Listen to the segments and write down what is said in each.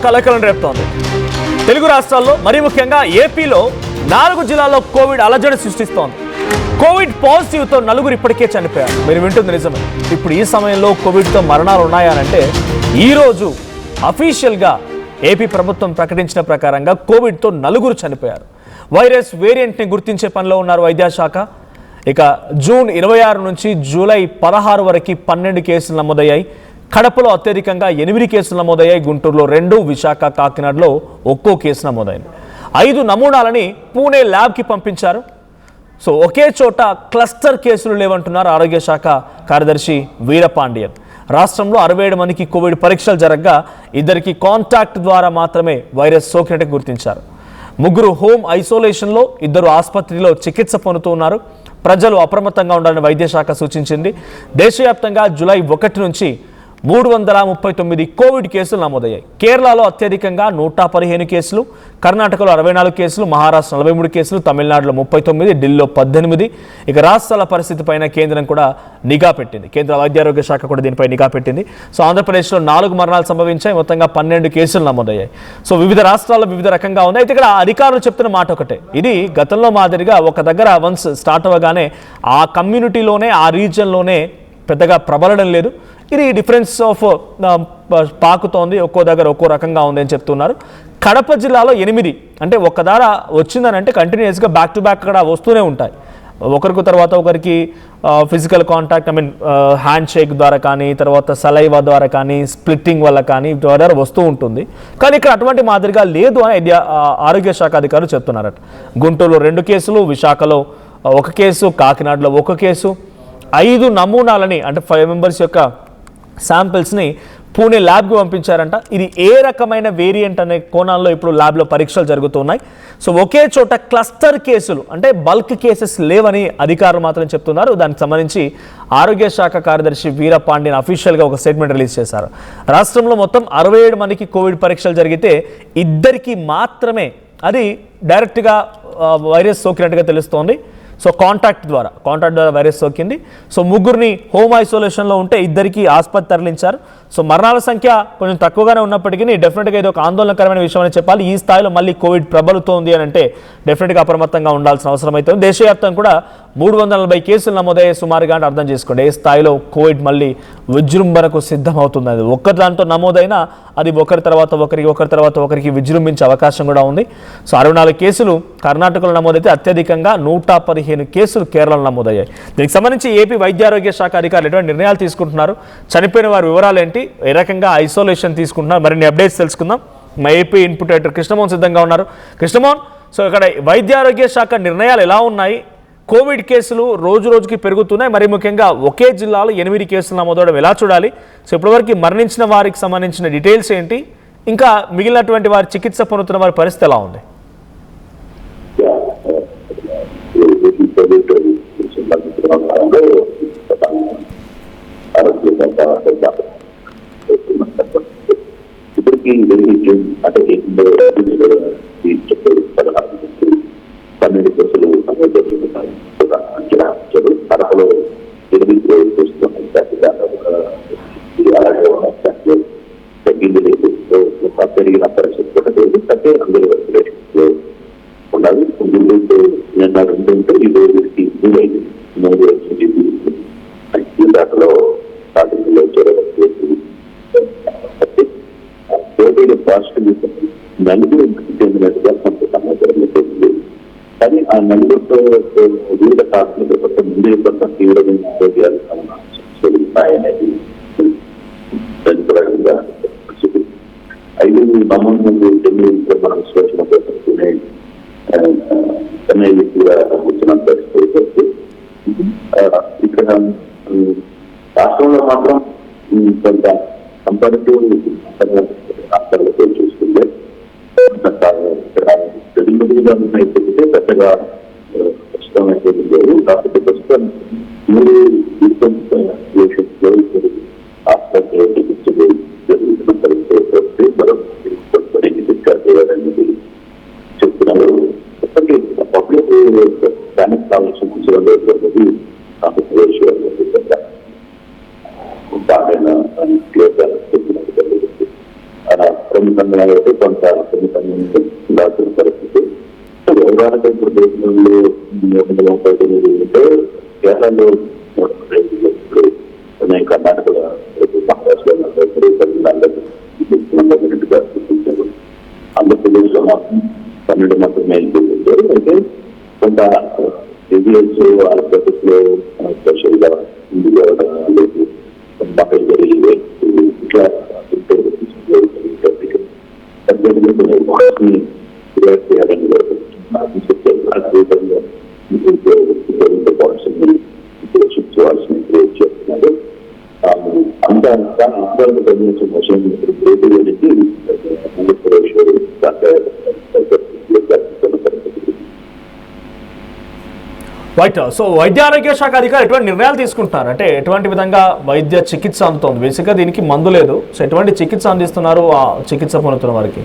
కలకలం రేపుతోంది. తెలుగు రాష్ట్రాల్లో మరీ ముఖ్యంగా ఏపీలో 4 జిల్లాల్లో కోవిడ్ అలజడి సృష్టిస్తోంది. కోవిడ్ పాజిటివ్తో 4 ఇప్పటికే చనిపోయారు. మీరు వింటుంది నిజమే. ఇప్పుడు ఈ సమయంలో కోవిడ్తో మరణాలు ఉన్నాయనంటే ఈరోజు అఫీషియల్గా ఏపీ ప్రభుత్వం ప్రకటించిన ప్రకారంగా కోవిడ్తో 4 చనిపోయారు. వైరస్ వేరియంట్ని గుర్తించే పనిలో ఉన్నారు వైద్యశాఖ. ఇక జూన్ 26 నుంచి జూలై 16 వరకు 12 కేసులు నమోదయ్యాయి. కడపలో అత్యధికంగా 8 కేసులు నమోదయ్యాయి. గుంటూరులో 2, విశాఖ, కాకినాడలో ఒక్కో కేసు నమోదైంది. 5 నమూనాలని పూణే ల్యాబ్కి పంపించారు. సో ఒకే చోట క్లస్టర్ కేసులు లేవంటున్నారు ఆరోగ్య శాఖ కార్యదర్శి వీరపాండియన్. రాష్ట్రంలో 67 మందికి కోవిడ్ పరీక్షలు జరగగా 2కి కాంటాక్ట్ ద్వారా మాత్రమే వైరస్ సోకినట్టు గుర్తించారు. 3 హోమ్ ఐసోలేషన్లో, 2 ఆసుపత్రిలో చికిత్స పొందుతూ ఉన్నారు. ప్రజలు అప్రమత్తంగా ఉండాలని వైద్యశాఖ సూచించింది. దేశవ్యాప్తంగా జూలై 1 నుంచి 339 కోవిడ్ కేసులు నమోదయ్యాయి. కేరళలో అత్యధికంగా 115 కేసులు, కర్ణాటకలో 64 కేసులు, మహారాష్ట్ర 43 కేసులు, తమిళనాడులో 39, ఢిల్లీలో 18. ఇక రాష్ట్రాల పరిస్థితి పైన కేంద్రం కూడా నిఘా పెట్టింది. కేంద్ర వైద్యారోగ్య శాఖ కూడా దీనిపై నిఘా పెట్టింది. సో ఆంధ్రప్రదేశ్లో 4 మరణాలు సంభవించాయి. మొత్తంగా 12 కేసులు నమోదయ్యాయి. సో వివిధ రాష్ట్రాల్లో వివిధ రకంగా ఉంది. అయితే ఇక్కడ అధికారులు చెప్తున్న మాట ఒకటే, ఇది గతంలో మాదిరిగా ఒక దగ్గర వన్స్ స్టార్ట్ అవ్వగానే ఆ కమ్యూనిటీలోనే ఆ రీజియన్లోనే పెద్దగా ప్రబలడం లేదు. ఇది డిఫరెన్స్ ఆఫ్ పాకుతోంది. ఒక్కో దగ్గర ఒక్కో రకంగా ఉంది అని చెప్తున్నారు. కడప జిల్లాలో 8 అంటే ఒక్క దార వచ్చిందని అంటే కంటిన్యూస్గా బ్యాక్ టు బ్యాక్ అక్కడ వస్తూనే ఉంటాయి. ఒకరికి తర్వాత ఒకరికి ఫిజికల్ కాంటాక్ట్, హ్యాండ్ షేక్ ద్వారా కానీ, తర్వాత సలైవా ద్వారా కానీ, స్ప్లిట్టింగ్ వల్ల కానీ ద్వారా వస్తూ ఉంటుంది. కానీ ఇక్కడ అటువంటి మాదిరిగా లేదు అని ఆరోగ్య శాఖ అధికారులు చెప్తున్నారట. గుంటూరులో 2 కేసులు, విశాఖలో 1 కేసు, కాకినాడలో 1 కేసు, 5 నమూనాలని అంటే 5 మెంబర్స్ యొక్క శాంపిల్స్ని పూణే ల్యాబ్కి పంపించారంట. ఇది ఏ రకమైన వేరియంట్ అనే కోణాల్లో ఇప్పుడు ల్యాబ్లో పరీక్షలు జరుగుతున్నాయి. సో ఒకే చోట క్లస్టర్ కేసులు అంటే బల్క్ కేసెస్ లేవని అధికారులు మాత్రం చెప్తున్నారు. దానికి సంబంధించి ఆరోగ్య శాఖ కార్యదర్శి వీరపాండియన్ అఫీషియల్గా ఒక స్టేట్మెంట్ రిలీజ్ చేశారు. రాష్ట్రంలో మొత్తం 67 మందికి కోవిడ్ పరీక్షలు జరిగితే 2కి మాత్రమే అది డైరెక్ట్గా వైరస్ సోకినట్టుగా తెలుస్తోంది. సో కాంటాక్ట్ ద్వారా వైరస్ సోకింది. సో 3ని హోమ్ ఐసోలేషన్లో ఉంటే 2కి ఆసుపత్రి తరలించారు. సో మరణాల సంఖ్య కొంచెం తక్కువగానే ఉన్నప్పటికీ డెఫినెట్గా ఇది ఒక ఆందోళనకరమైన విషయం అని చెప్పాలి. ఈ స్థాయిలో మళ్ళీ కోవిడ్ ప్రబలుతోంది అని అంటే డెఫినెట్గా అప్రమత్తంగా ఉండాల్సిన అవసరం అయితే ఉంది. దేశవ్యాప్తంగా కూడా 340 కేసులు నమోదయ్యే సుమారుగా అంటే అర్థం చేసుకోండి ఏ స్థాయిలో కోవిడ్ మళ్ళీ విజృంభణకు సిద్ధమవుతుంది. అది ఒక్కరి దాంతో నమోదైనా అది ఒకరి తర్వాత ఒకరికి విజృంభించే అవకాశం కూడా ఉంది. సో 64 కేసులు కర్ణాటకలో నమోదైతే అత్యధికంగా 115 కేసులు కేరళలో నమోదయ్యాయి. దీనికి సంబంధించి ఏపీ వైద్యారోగ్య శాఖ అధికారులు ఎటువంటి నిర్ణయాలు తీసుకుంటున్నారు, చనిపోయిన వారి వివరాలు ఏంటి, ఏ రకంగా ఐసోలేషన్ తీసుకుంటున్నారు, మరిన్ని అప్డేట్స్ తెలుసుకుందాం. మా ఏపీ ఇన్పుట్ ఎడిటర్ కృష్ణమోహన్ సిద్ధంగా ఉన్నారు. కృష్ణమోహన్, సో ఇక్కడ వైద్యారోగ్య శాఖ నిర్ణయాలు ఎలా ఉన్నాయి? కోవిడ్ కేసులు రోజు రోజుకి పెరుగుతున్నాయి. మరి ముఖ్యంగా ఒకే జిల్లాలో 8 కేసులు నమోదవడం ఎలా చూడాలి? సో ఇప్పటివరకు మరణించిన వారికి సంబంధించిన డీటెయిల్స్ ఏంటి, ఇంకా మిగిలినటువంటి వారి చికిత్స పొందుతున్న వారి పరిస్థితి ఎలా ఉంది? ఇప్పటికీ అంటే 12 కేసులు కడపలో 8 కేసులు అలాగే తగ్గింది లేదు. పెరిగిన పరిస్థితి కూడా లేదు. అంటే అందరూ ఉండాలి. నిన్న 2 ఉంటే ఈ రోజుకి 3 వచ్చింది. దాంట్లో స్టార్టింగ్లో కోవిడ్ పాజిటివ్ 4 చెందినట్టుగా కొంత సమాచారం తెలిసింది. కానీ ఆ 4తో వివిధ కారణాలు కొంత ముందే కొంత తీవ్రమైన ఆరోగ్యాలు సమస్యలున్నాయనేది దాని ప్రకారంగా 5 నమూనాలు మనం స్వచ్ఛన చేసుకునే చెన్నై కూడా వచ్చిన పరిస్థితి. ఇక్కడ రాష్ట్రంలో మాత్రం కొంత కంపారిటివ్ రాష్ట్రాలతో చూసుకుంటే తెలుగుగా అయితే పెద్దగా ప్రస్తుతం అయితే లేదు. కాకపోతే ప్రస్తుతం 3 ఆసుపత్రిలో చికిత్సలు జరుగుతున్న పరిస్థితి మరొకటి డిశ్చార్జ్ చేయాలనేది చెప్తున్నారు. పబ్లిక్ దానికి కావాల్సిన కూర్చోవడం లేదు. ఆంధ్రప్రదేశ్ బాగా క్లియర్గా చెప్పినట్టు ప్రముఖంగా కాబట్టి కొంత ఉండాల్సిన పరిస్థితి. వ్యవహారంగా ఇప్పుడు దేశంలో 339 ఉంటే కేరళలో కర్ణాటకలో మహారాష్ట్రలో ఆంధ్రప్రదేశ్ లో మాత్రం 12 మాత్రమే ఉంటారు. అయితే కొంత రివ్యూస్ ఆంధ్రప్రదేశ్లో స్పెషల్ గా లేదు ఇట్లా క్రియేట్ చేయాలని చూడాల్సిన క్రియేట్ చేస్తున్నారు. అంత ఆంధ్రానికి సంబంధించిన మోషన్ ఆంధ్రప్రదేశ్ రైట్. సో వైద్య ఆరోగ్య శాఖ అధికారులు ఎటువంటి నిర్ణయాలు తీసుకుంటున్నారు అంటే ఎటువంటి విధంగా వైద్య చికిత్స అందుతోంది? బేసిక్గా దీనికి మందు లేదు. సో ఎటువంటి చికిత్స అందిస్తున్నారు ఆ చికిత్స పొందుతున్న వారికి?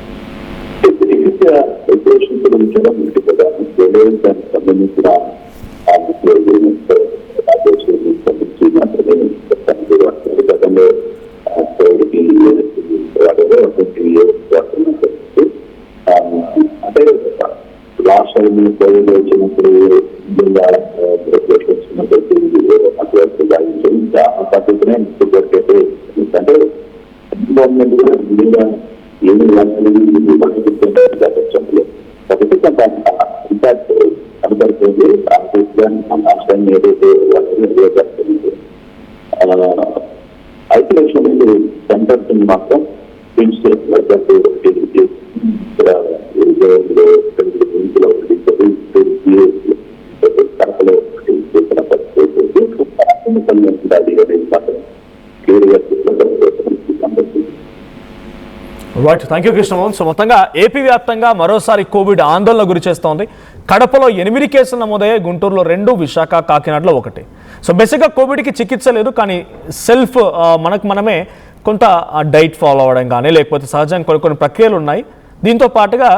సంబంధించిన గతంలో అంటే లాస్ట్ టైం కోవిడ్ వచ్చినప్పుడు పద్ధతినే అంటే గవర్నమెంట్ కూడా ఏమి కాబట్టి కొంత ఇంపాక్ట్ కనబడుతుంది. లాస్ట్ టైం ఏదైతే ఐసోలేషన్ సెంటర్స్ మాత్రం right. Thank you Krishnamohan. So మొత్తంగా ఏపీ వ్యాప్తంగా మరోసారి కోవిడ్ ఆందోళన గురి చేస్తోంది. కడపలో 8 కేసులు నమోదయ్యాయి, గుంటూరులో 2, విశాఖ కాకినాడలో 1. సో బేసిక్గా కోవిడ్కి చికిత్స లేదు, కానీ సెల్ఫ్ మనమే కొంత డైట్ ఫాలో అవ్వడం కానీ లేకపోతే సహజంగా కొన్ని ప్రక్రియలు ఉన్నాయి. దీంతో పాటుగా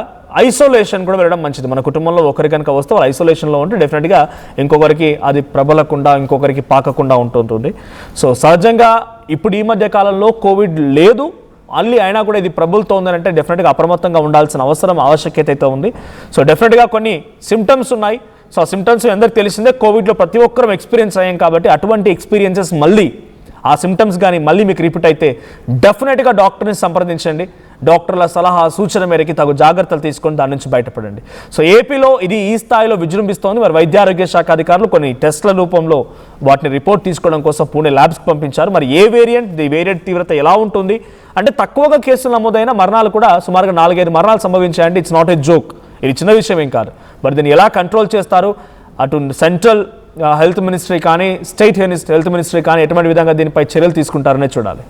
ఐసోలేషన్ కూడా వెళ్ళడం మంచిది. మన కుటుంబంలో ఒకరి కనుక వస్తే వాళ్ళు ఐసోలేషన్లో ఉంటే డెఫినెట్గా ఇంకొకరికి అది ప్రబలకుండా ఇంకొకరికి పాకకుండా ఉంటుంటుంది. సో సహజంగా ఇప్పుడు ఈ మధ్య కాలంలో కోవిడ్ లేదు, మళ్ళీ అయినా కూడా ఇది ప్రబలుతోందని అంటే డెఫినెట్గా అప్రమత్తంగా ఉండాల్సిన ఆవశ్యకత అయితే ఉంది. సో డెఫినెట్గా కొన్ని సిమ్టమ్స్ ఉన్నాయి. సో ఆ సిమ్టమ్స్ అందరికీ తెలిసిందే, కోవిడ్లో ప్రతి ఒక్కరం ఎక్స్పీరియన్స్ అయ్యాం కాబట్టి అటువంటి ఎక్స్పీరియన్సెస్ మళ్ళీ ఆ సిమ్టమ్స్ కానీ మళ్ళీ మీకు రిపీట్ అయితే డెఫినెట్గా డాక్టర్ని సంప్రదించండి. డాక్టర్ల సలహా సూచన మేరకు తగు జాగ్రత్తలు తీసుకొని దాని నుంచి బయటపడండి. సో ఏపీలో ఇది ఈ స్థాయిలో విజృంభిస్తోంది. మరి వైద్య ఆరోగ్య శాఖ అధికారులు కొన్ని టెస్ట్ల రూపంలో వాటిని రిపోర్ట్ తీసుకోవడం కోసం పూణే ల్యాబ్స్కి పంపించారు. మరి ఏ వేరియంట్, ఈ వేరియంట్ తీవ్రత ఎలా ఉంటుంది అంటే తక్కువగా కేసులు నమోదైన మరణాలు కూడా సుమారుగా 4-5 మరణాలు సంభవించాయంటే ఇట్స్ నాట్ ఏ జోక్. ఇది చిన్న విషయం ఏం కాదు. మరి దీన్ని ఎలా కంట్రోల్ చేస్తారు? అటు సెంట్రల్ హెల్త్ మినిస్ట్రీ కానీ స్టేట్ హెల్త్ మినిస్ట్రీ కానీ ఎటువంటి విధంగా దీనిపై చర్యలు తీసుకుంటారనే చూడాలి.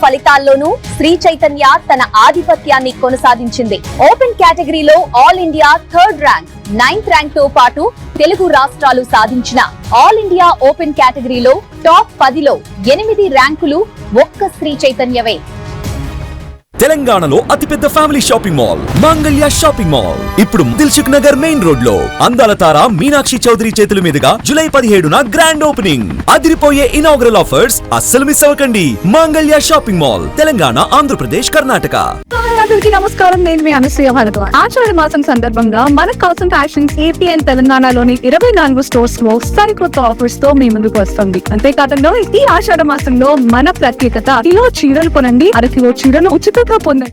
ఫలితాల్లోనూ శ్రీ చైతన్య తన ఆధిపత్యాన్ని కొనసాగించింది. ఓపెన్ కేటగిరీలో all India 3rd rank, 9th rank తో పాటు తెలుగు రాష్ట్రాలు సాధించిన ఆల్ ఇండియా ఓపెన్ కేటగిరీలో టాప్ 10లో 8 ర్యాంకులు ఒక్క శ్రీ చైతన్యవే. తెలంగాణలో అతిపెద్ద family shopping mall Mangalya shopping mall ఇప్పుడు దిల్సుఖ్ నగర్ మెయిన్ రోడ్ లో అందాల తార మీనాక్షి చౌదరి చేతుల మీదుగా జూలై 17న గ్రాండ్ ఓపెనింగ్. అదిరిపోయే ఇనాగ్రల్ ఆఫర్స్ అస్సలు మిస్ అవ్వకండి. Mangalya shopping mall, Telangana, Andhra Pradesh, Karnataka. అందరికీ నమస్కారం. నేను మీ అనసూయ భారద్వాజ్. ఆషాఢ మాసం సందర్భంగా మన కాసం ఫ్యాషన్స్ ఏపీ అండ్ తెలంగాణలోని 24 స్టోర్స్ లో సరికొత్త ఆఫర్స్ తో మీ ముందుకు వస్తుంది. అంతేకాకుండా ఈ ఆషాఢ మాసంలో మన ప్రత్యేకత కిలో చీరలు కొనండి, అరకిలో చీరలు ఉచితంగా పొందండి.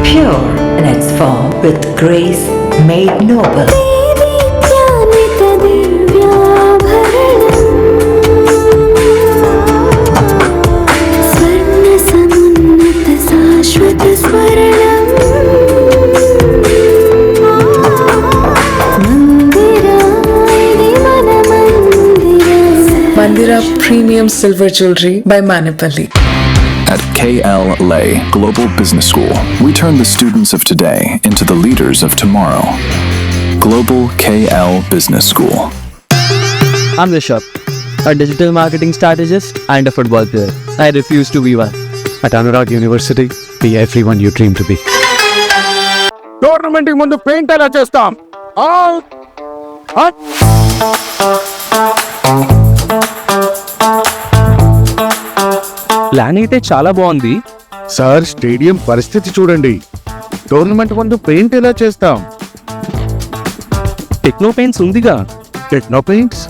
Pure in its form with grace made noble. Mandira Premium Silver Jewelry by Manipali. At KL Lay Global Business School, we turn the students of today into the leaders of tomorrow. Global KL Business School. I'm Rishabh, a digital marketing strategist and a football player. I refuse to be one. At Anurag University, be everyone you dream to be. Tournament ముందు paint ఎలా చేస్తాం? Plan అయితే చాలా బాగుంది. Sir, stadium పరిస్థితి చూడండి. Tournament ముందు paint ఎలా చేస్తాం? టెక్నో పెయింట్స్ ఉందిగా. Techno paints,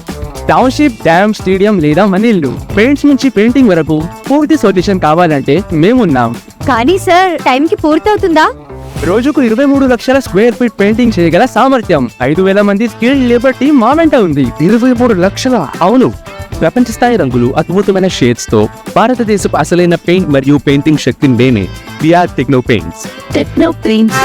township, dam, stadium లేదా మనీళ్ళు, పెయింట్స్ నుంచి పెయింటింగ్ వరకు పూర్తి సొల్యూషన్ కావాలంటే మేమున్నాం. కానీ సార్, టైం కి పూర్తవుతుందా? రోజుకు 23 లక్షల స్క్వేర్ ఫీట్ పెయింటింగ్ చేయగల సామర్థ్యం, 5,000 మంది స్కిల్డ్ లేబర్ టీం మా వెంట ఉంది. 23 లక్షల? అవును. ప్రపంచ స్థాయి రంగులు, అద్భుతమైన షేడ్స్ తో భారతదేశపు అసలైన పెయింట్ మరియు పెయింటింగ్ శక్తిని నేనే. We are Techno Paints. Techno paints.